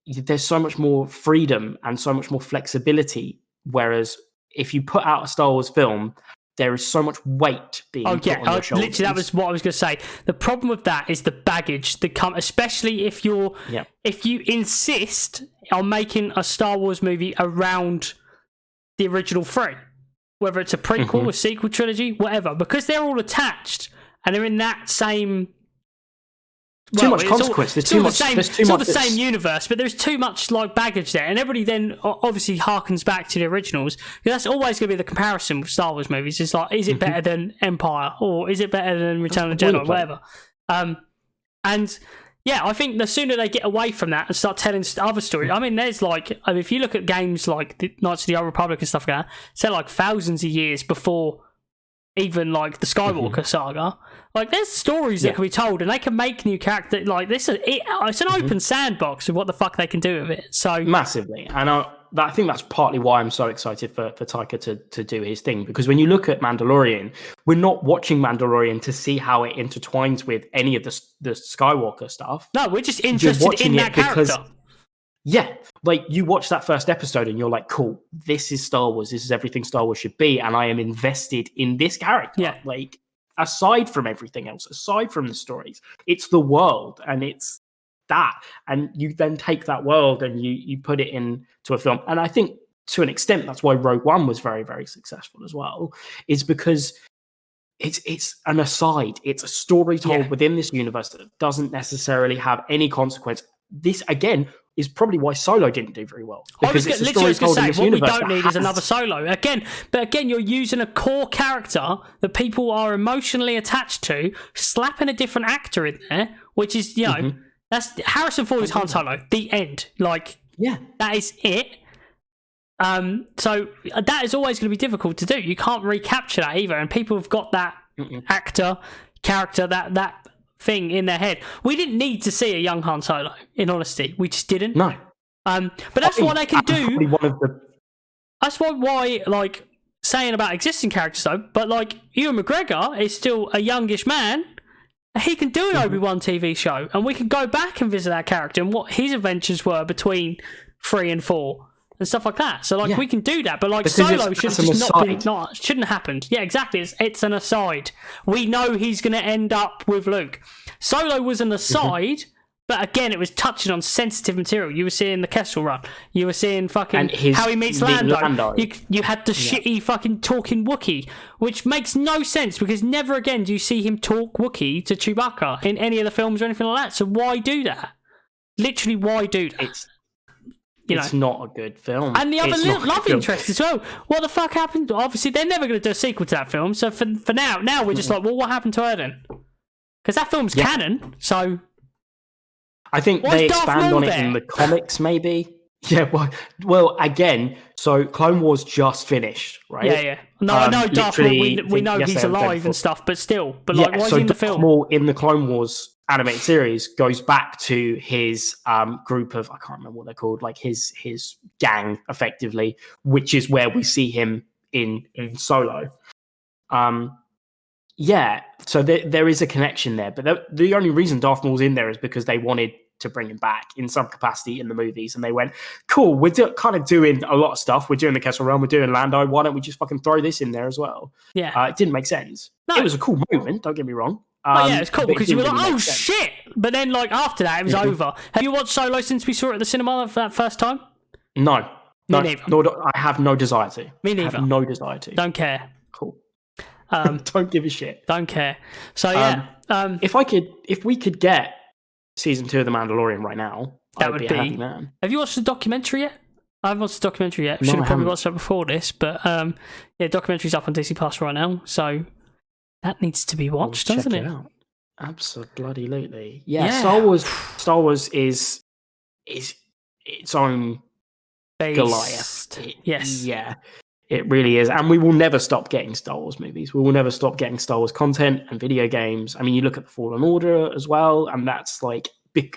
there's so much more freedom and so much more flexibility. Whereas if you put out a Star Wars film, there is so much weight being put on your shoulders. Literally, that was what I was going to say. The problem with that is the baggage that comes, especially if you insist on making a Star Wars movie around the original three, whether it's a prequel, a sequel trilogy, whatever, because they're all attached and they're in that same. Too much consequence. There's too much. It's all the same universe, but there's too much like baggage there, and everybody then obviously harkens back to the originals. That's always going to be the comparison with Star Wars movies. It's like, is it better than Empire, or is it better than Return of the Jedi, or whatever? And yeah, I think the sooner they get away from that and start telling other stories. I mean, there's if you look at games like the Knights of the Old Republic and stuff like that, it's like thousands of years before even like the Skywalker saga. Like, there's stories that can be told, and they can make new characters. Like, it's an open sandbox of what the fuck they can do with it. So massively, and I think that's partly why I'm so excited for Taika to do his thing, because when you look at Mandalorian, we're not watching Mandalorian to see how it intertwines with any of the Skywalker stuff. No, we're just interested in that character. Yeah, like, you watch that first episode and you're like, cool, this is Star Wars. This is everything Star Wars should be, and I am invested in this character. Yeah. Like, aside from everything else, aside from the stories, it's the world, and it's that. And you then take that world and you put it into a film. And I think to an extent, that's why Rogue One was very, very successful as well, is because it's an aside. It's a story told within this universe that doesn't necessarily have any consequence. This, again, is probably why Solo didn't do very well. Because it's a story told in this universe. What we don't need is another Solo. But again, you're using a core character that people are emotionally attached to, slapping a different actor in there, which is, that's Harrison Ford is Han Solo. The end. Like, that is it. So that is always going to be difficult to do. You can't recapture that either, and people have got that character, that thing in their head. We didn't need to see a young Han Solo, in honesty. We just didn't. No. But that's what they can do. That's why, like, saying about existing characters, though, but, like, Ewan McGregor is still a youngish man. He can do an Obi-Wan TV show, and we can go back and visit that character and what his adventures were between 3 and 4 and stuff like that. So, like, we can do that, but, like, because Solo should just shouldn't have happened. Yeah, exactly. It's an aside. We know he's going to end up with Luke. Solo was an aside, but again, it was touching on sensitive material. You were seeing the Kessel Run. You were seeing fucking how he meets Lando. You had the shitty fucking talking Wookiee, which makes no sense, because never again do you see him talk Wookiee to Chewbacca in any of the films or anything like that. So why do that? Literally, why do that? It's not a good film. And the other love interest as well. What the fuck happened? Obviously, they're never going to do a sequel to that film. So for now we're just like, well, what happened to her then? Because that film's canon, so... I think Why they is Darth expand Maul on it there? in the comics, maybe. Yeah, well, again, so Clone Wars just finished, right? Yeah. No, I know Darth Maul, we know he's yesterday or the day alive before. and stuff, but still. But Yeah, like, why is so he in the Darth film? Maul in the Clone Wars animated series goes back to his group of, I can't remember what they're called, like his gang, effectively, which is where we see him in Solo. Yeah, so there is a connection there, but the only reason Darth Maul's in there is because they wanted to bring him back in some capacity in the movies, and they went, cool, we're kind of doing a lot of stuff. We're doing the Kessel Realm, we're doing Lando. Why don't we just fucking throw this in there as well? Yeah. It didn't make sense. No. It was a cool moment, don't get me wrong. It's cool but it because you were didn't like, really oh make sense. shit! But then, like, after that, it was over. Have you watched Solo since we saw it at the cinema for that first time? No. Me neither. I have no desire to. Me neither. I have no desire to. Don't care. Cool. Don't give a shit. Don't care. So yeah, if we could get season 2 of The Mandalorian right now, that would be be. a happy man. Have you watched the documentary yet? I haven't watched the documentary yet. No, Should have I probably haven't. watched that before this, but yeah, documentary's up on DC Plus right now, so that needs to be watched, Check doesn't it it? out. Absolutely. Yeah, Yeah. Star Wars is its own Goliath. Yes. Yeah, it really is. And we will never stop getting Star Wars movies. We will never stop getting Star Wars content and video games. I mean, you look at the Fallen Order as well, and that's like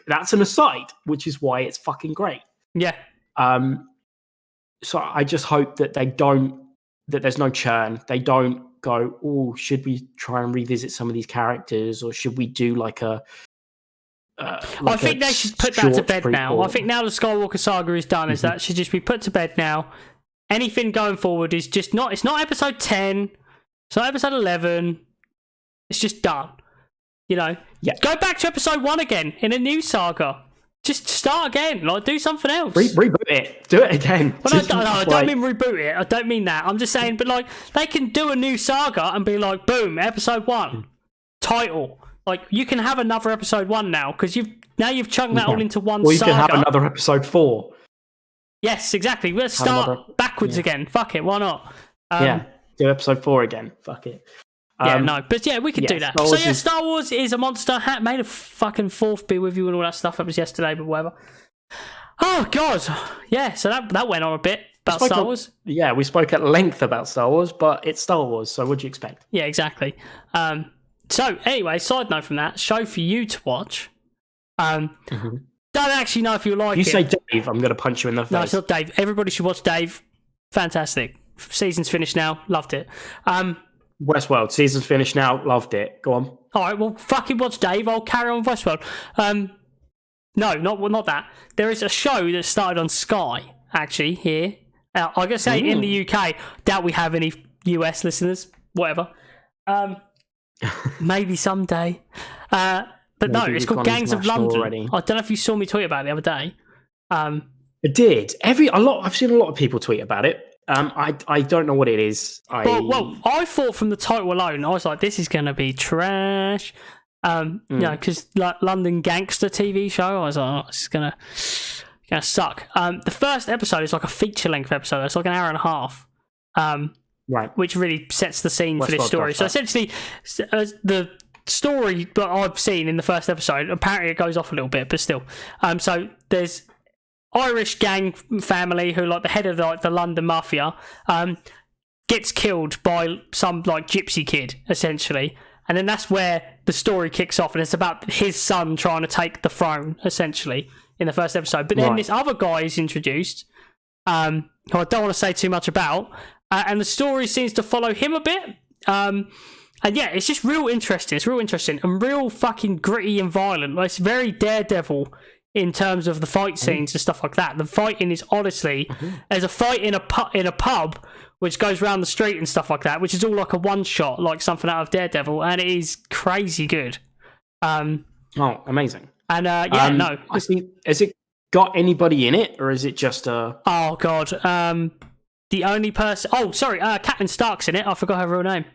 that's an aside, which is why it's fucking great. Yeah. So I just hope that that there's no churn. They don't go, oh, should we try and revisit some of these characters, or should we do like a I think they should put that to bed now. I think now the Skywalker saga is done, is that should just be put to bed now. Anything going forward is just not. It's not episode 10. It's not episode 11. It's just done. You know. Yeah. Go back to episode 1 again in a new saga. Just start again. Like, do something else. Reboot it. Do it again. Well, I don't mean reboot it. I don't mean that. I'm just saying, but like, they can do a new saga and be like, boom, episode 1, title. Like, you can have another episode 1 now because you've chunked that all into one saga. Or you can have another episode 4. Yes, exactly. Let's start backwards again. Fuck it, why not? Do episode 4 again. Fuck it. But yeah, we could do that. So yeah, Star Wars is a monster. Made a fucking 4th be with you and all that stuff. That was yesterday, but whatever. Oh god, yeah. So that went on a bit about Star Wars. Yeah, we spoke at length about Star Wars, but it's Star Wars, so what do you expect? Yeah, exactly. So anyway, side note from that, show for you to watch. Don't actually know if you like it. You say Dave, I'm going to punch you in the face. No, it's not Dave. Everybody should watch Dave. Fantastic. Season's finished now. Loved it. Westworld, season's finished now. Loved it. Go on. All right, well, fucking watch Dave. I'll carry on with Westworld. No, not that. There is a show that started on Sky, actually, here. I'm going to say in the UK. Doubt we have any US listeners. Whatever. Maybe someday. But maybe no, it's called Gangs of London. Already. I don't know if you saw me tweet about it the other day. I did. I've seen a lot of people tweet about it. I don't know what it is. Well, I thought from the title alone, I was like, this is going to be trash. You know, because like London Gangster TV show, I was like, oh, this is gonna suck. The first episode is like a feature-length episode. It's like an hour and a half. Right. Which really sets the scene for this story. So essentially, the story that I've seen in the first episode, apparently it goes off a little bit, but still. So there's Irish gang family who, like, the head of the London mafia, gets killed by some like gypsy kid, essentially. And then that's where the story kicks off, and it's about his son trying to take the throne, essentially, in the first episode. But then this other guy is introduced, who I don't want to say too much about, and the story seems to follow him a bit. And yeah, it's just real interesting. It's real interesting and real fucking gritty and violent. Like, it's very Daredevil in terms of the fight scenes and stuff like that. The fighting is honestly, there's a fight in a pub which goes around the street and stuff like that, which is all like a one shot, like something out of Daredevil, and it is crazy good. Amazing. And no, I see. Has it got anybody in it, or is it just a? Oh god, the only person. Oh, sorry, Catelyn Stark's in it. I forgot her real name.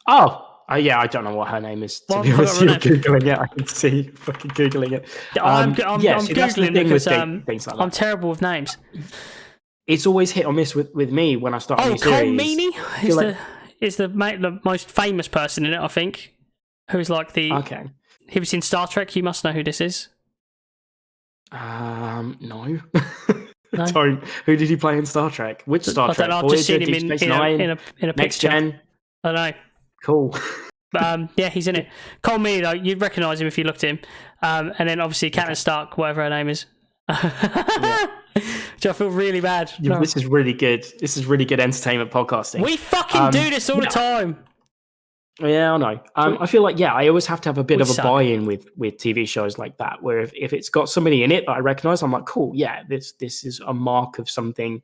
Yeah, I don't know what her name is. To be honest, you're googling it. I can see fucking googling it. I'm googling because I'm terrible with names. It's always hit or miss with me when I start a new series. Cole Meany is the most famous person in it, I think. who's like the... Okay. He was in Star Trek. You must know who this is. No. No? Don't. Who did he play in Star Trek? Which Star I Trek? don't know. I've Voyager, just seen him Deep in Space Nine, a Next picture. Gen. I don't know. Cool. But yeah, he's in it. Cole Meany, though, you'd recognise him if you looked at him. And then obviously Captain Stark, whatever her name is. Which I feel really bad. Yeah, No. this is really good. This is really good entertainment podcasting. We fucking do this all the time. Yeah, I know. I feel like, I always have to have a bit of a suck. buy-in with TV shows like that, where if it's got somebody in it that I recognise, I'm like, cool, yeah, this is a mark of something.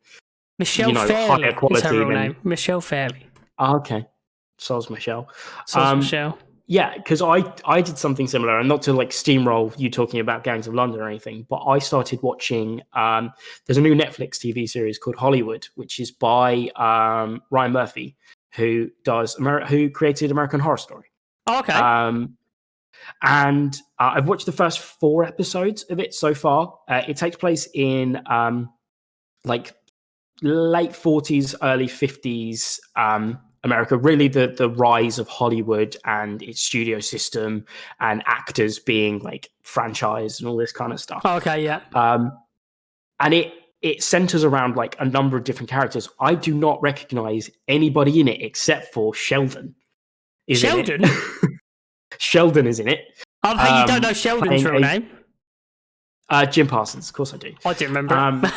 Michelle Fairley higher quality is her real than... name. Michelle Fairley. Oh, okay. So's Michelle. Michelle. Yeah, because I did something similar, and not to like steamroll you talking about Gangs of London or anything, but I started watching. There's a new Netflix TV series called Hollywood, which is by Ryan Murphy, who created American Horror Story. Oh, okay. And I've watched the first 4 episodes of it so far. It takes place in like late 40s, early 50s America, really the rise of Hollywood and its studio system and actors being like franchised and all this kind of stuff. Oh, okay, yeah. And it centers around like a number of different characters. I do not recognize anybody in it except for Sheldon. Sheldon? Sheldon is in it. I think you don't know Sheldon's real name. Jim Parsons, of course I do. I didn't remember.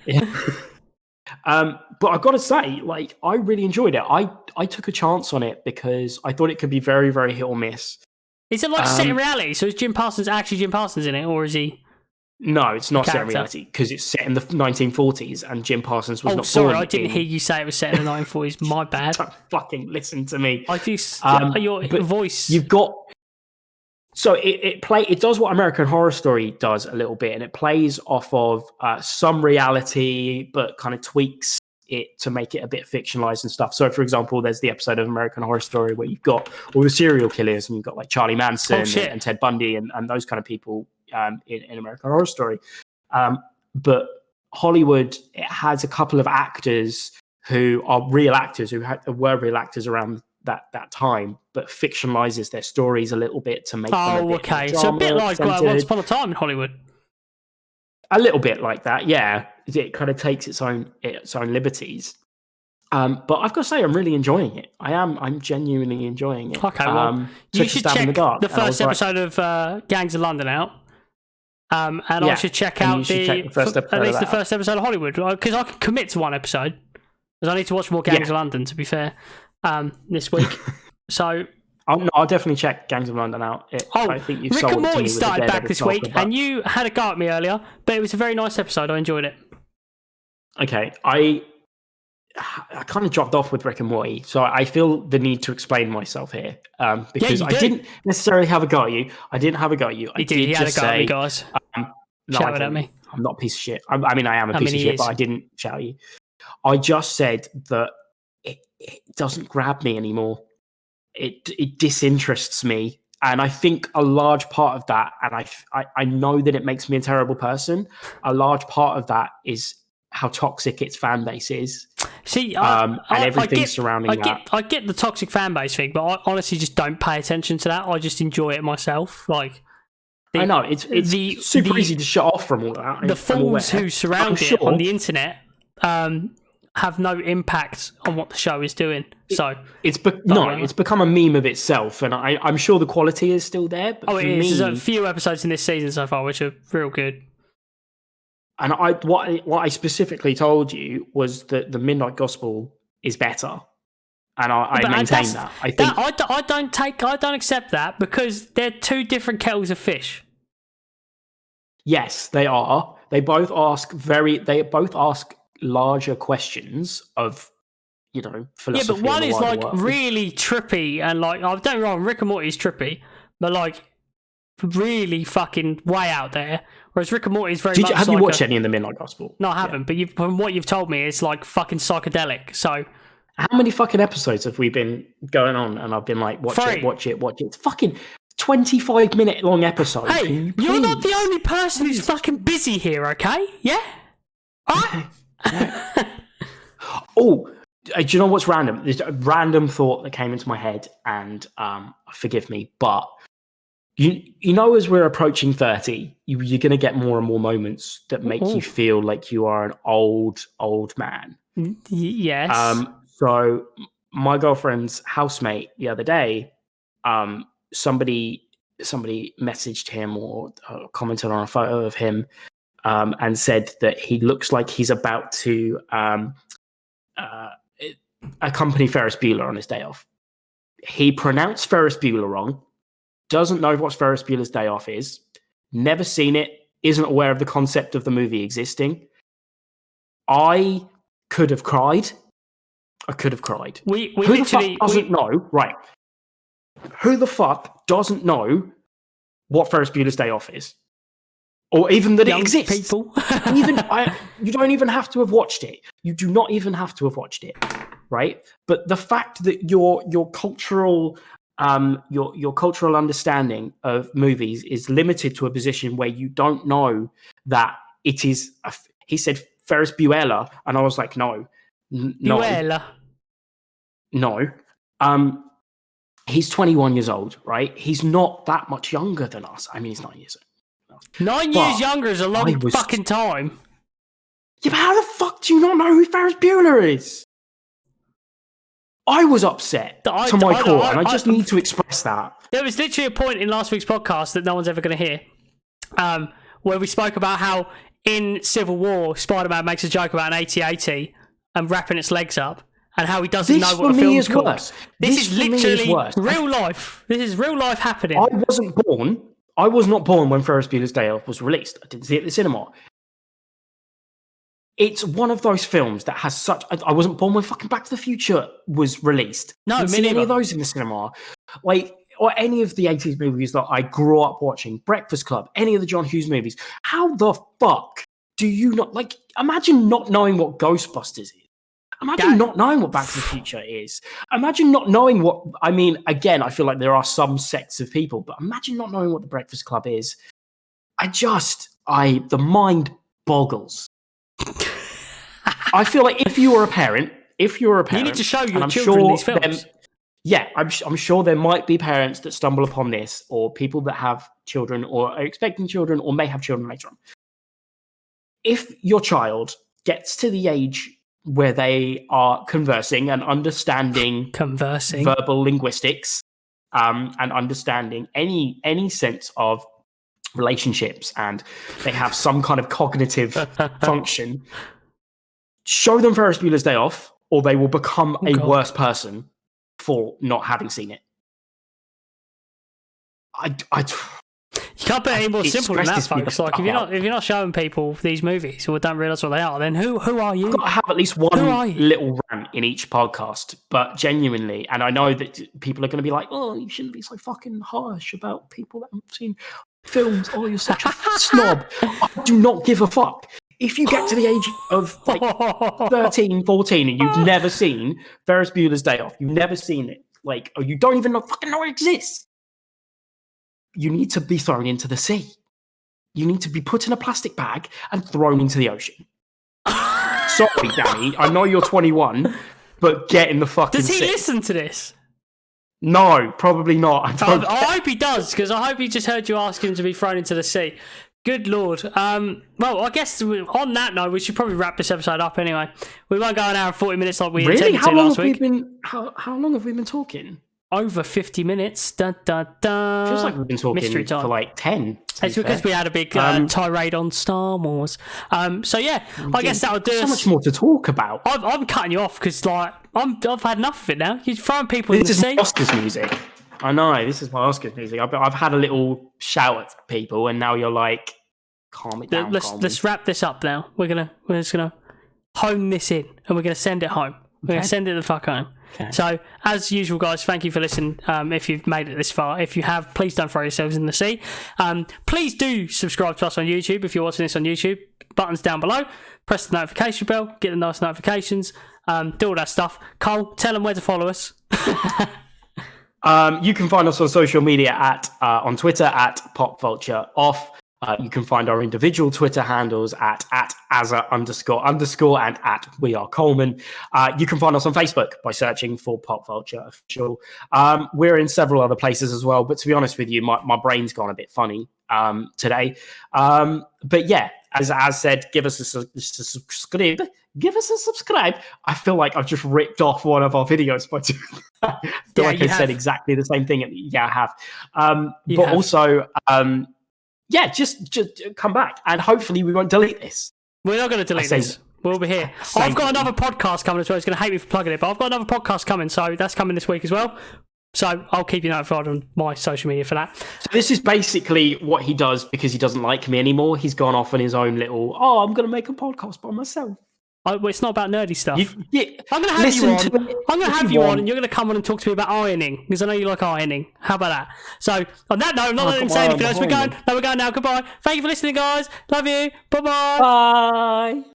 Yeah. But I've got to say, like, I really enjoyed it. I took a chance on it because I thought it could be very, very hit or miss. Is it like set in reality? So is Jim Parsons actually Jim Parsons in it, or is he? No, it's not set in reality because it's set in the 1940s and Jim Parsons was not born. Sorry, I didn't hear you say it was set in the 1940s. My bad. Don't fucking listen to me. I do. Your voice. You've got. So it does what American Horror Story does a little bit, and it plays off of some reality, but kind of tweaks it to make it a bit fictionalized and stuff. So, for example, there's the episode of American Horror Story where you've got all the serial killers, and you've got like Charlie Manson and Ted Bundy and those kind of people in American Horror Story. But Hollywood, it has a couple of actors who are real actors who were real actors around that time, but fictionalizes their stories a little bit to make them a bit okay. drama, So a bit like Once Upon a Time in Hollywood. A little bit like that, yeah. It kind of takes its own liberties. But I've got to say, I'm really enjoying it. I'm genuinely enjoying it. Okay, well, you should check the first episode of Gangs of London out. And I should check out at least the first episode of Hollywood, because I can commit to one episode. Because I need to watch more Gangs of London, to be fair, this week. So I'll definitely check Gangs of London out. I think you've Rick sold and it to Morty me started back this week, and you had a go at me earlier, but it was a very nice episode. I enjoyed it. Okay, I kind of dropped off with Rick and Morty, so I feel the need to explain myself here because I didn't necessarily have a go at you. I didn't have a go at you. He had a go at me, guys. Shouted at me. I'm not a piece of shit. I mean, I am a piece of shit, but I didn't shout at you. I just said that it doesn't grab me anymore. It disinterests me, and I think a large part of that, and I know that it makes me a terrible person. A large part of that is how toxic its fan base is. See, and everything surrounding that. I get the toxic fan base thing, but I honestly just don't pay attention to that. I just enjoy it myself. Like, I know it's super easy to shut off from all that. The fools who surround it on the internet have no impact on what the show is doing. So it's become a meme of itself, and I'm sure the quality is still there. But There's a few episodes in this season so far which are real good. And what I specifically told you was that the Midnight Gospel is better, and I maintain that. I don't accept that because they're two different kettles of fish. Yes, they are. They both ask larger questions of, philosophy. Yeah, but one is like really trippy and like, don't get me wrong, Rick and Morty is trippy, but like really fucking way out there. Whereas Rick and Morty is very much. Have you watched any of the Midnight Gospel? No, I haven't. But from what you've told me, it's like fucking psychedelic. So, how many fucking episodes have we been going on? And I've been like, watch it. It's fucking 25-minute long episode. Hey, you're not the only person who's fucking busy here, okay? Yeah. Oh, Do you know what's random? There's a random thought that came into my head, and forgive me, but you know, as we're approaching 30, you're going to get more and more moments that make you feel like you are an old man. Yes. So my girlfriend's housemate the other day, somebody messaged him or commented on a photo of him, and said that he looks like he's about to accompany Ferris Bueller on his day off. He pronounced Ferris Bueller wrong, doesn't know what Ferris Bueller's Day Off is, never seen it, isn't aware of the concept of the movie existing. I could have cried. We Who the fuck doesn't know? Right. Who the fuck doesn't know what Ferris Bueller's Day Off is? Or even that it exists. People. You don't even have to have watched it. You do not even have to have watched it, right? But the fact that your cultural understanding of movies is limited to a position where you don't know that it is. He said Ferris Bueller, and I was like, no. Bueller. No. He's 21 years old, right? He's not that much younger than us. I mean, he's 9 years old. 9 years younger is a long fucking time. Yeah, but how the fuck do you not know who Ferris Bueller is? I was upset to my core, and I just need to express that. There was literally a point in last week's podcast that no one's ever going to hear, where we spoke about how in Civil War, Spider-Man makes a joke about an AT-AT and wrapping its legs up, and how he doesn't know what a film's called. This is literally real life. This is real life happening. I was not born when Ferris Bueller's Day Off was released. I didn't see it at the cinema. It's one of those films that has such. I wasn't born when fucking Back to the Future was released. No, I didn't see any of those in the cinema. Or any of the 80s movies that I grew up watching. Breakfast Club, any of the John Hughes movies. How the fuck do you not imagine not knowing what Ghostbusters is? Imagine not knowing what Back to the Future is. Imagine not knowing what. I mean, again, I feel like there are some sects of people, but imagine not knowing what the Breakfast Club is. The mind boggles. I feel like if you were a parent, you need to show your children these films. I'm sure there might be parents that stumble upon this, or people that have children, or are expecting children, or may have children later on. If your child gets to the age where they are conversing and understanding verbal linguistics, and understanding any sense of relationships, and they have some kind of cognitive function, show them Ferris Bueller's Day Off, or they will become a worse person for not having seen it. You can't put it any more simple than that, folks. Like, if you're not showing people these movies or don't realise what they are, then who are you? I've got to have at least one little rant in each podcast, but genuinely, and I know that people are going to be like, "Oh, you shouldn't be so fucking harsh about people that haven't seen films. Oh, you're such a snob." I do not give a fuck. If you get to the age of 13, 14, and you've never seen Ferris Bueller's Day Off, you've never seen it, or you don't even fucking know it exists, you need to be thrown into the sea. You need to be put in a plastic bag and thrown into the ocean. Sorry, Danny. I know you're 21, but get in the fucking sea. Does he listen to this? No, probably not. I hope he does, because I hope he just heard you ask him to be thrown into the sea. Good Lord. Well, I guess on that note, we should probably wrap this episode up anyway. We won't go an hour and 40 minutes like we intended to last week. How long have we been talking? Over 50 minutes. Dun, dun, dun. Feels like we've been talking for 10. It's because we had a big tirade on Star Wars. So yeah, I guess that'll do us. So much more to talk about. I'm cutting you off because I've had enough of it now. You're throwing people in the sea. This is Oscars music. I know, this is my Oscars music. I've had a little shout at people, and now you're like, calm it down. Let's wrap this up now. We're just gonna hone this in, and we're gonna send it home. We're gonna send it the fuck home. Okay. So, as usual, guys, thank you for listening. If you've made it this far, if you have, please don't throw yourselves in the sea. Please do subscribe to us on YouTube if you're watching this on YouTube. Buttons down below. Press the notification bell. Get the nice notifications. Do all that stuff. Cole, tell them where to follow us. You can find us on social media on Twitter at PodVulture off. You can find our individual Twitter handles at @Azza___ and at We Are Coleman. You can find us on Facebook by searching for PodVulture Official. We're in several other places as well, but to be honest with you, my brain's gone a bit funny today. But yeah, as said, give us a subscribe. Give us a subscribe. I feel like I've just ripped off one of our videos by doing that. I feel like I said exactly the same thing. Yeah, I have. But also, yeah, just come back, and hopefully we won't delete this. We're not going to delete this. We'll be here. I've got another podcast coming as well. He's going to hate me for plugging it, but I've got another podcast coming, so that's coming this week as well. So I'll keep you notified on my social media for that. So this is basically what he does because he doesn't like me anymore. He's gone off on his own little, I'm going to make a podcast by myself. Well, it's not about nerdy stuff. I'm going to have you on. I'm going to have you on, and you're going to come on and talk to me about ironing, because I know you like ironing. How about that? So on that note, I'm not letting him say anything else. We're going now. Goodbye. Thank you for listening, guys. Love you. Bye-bye. Bye.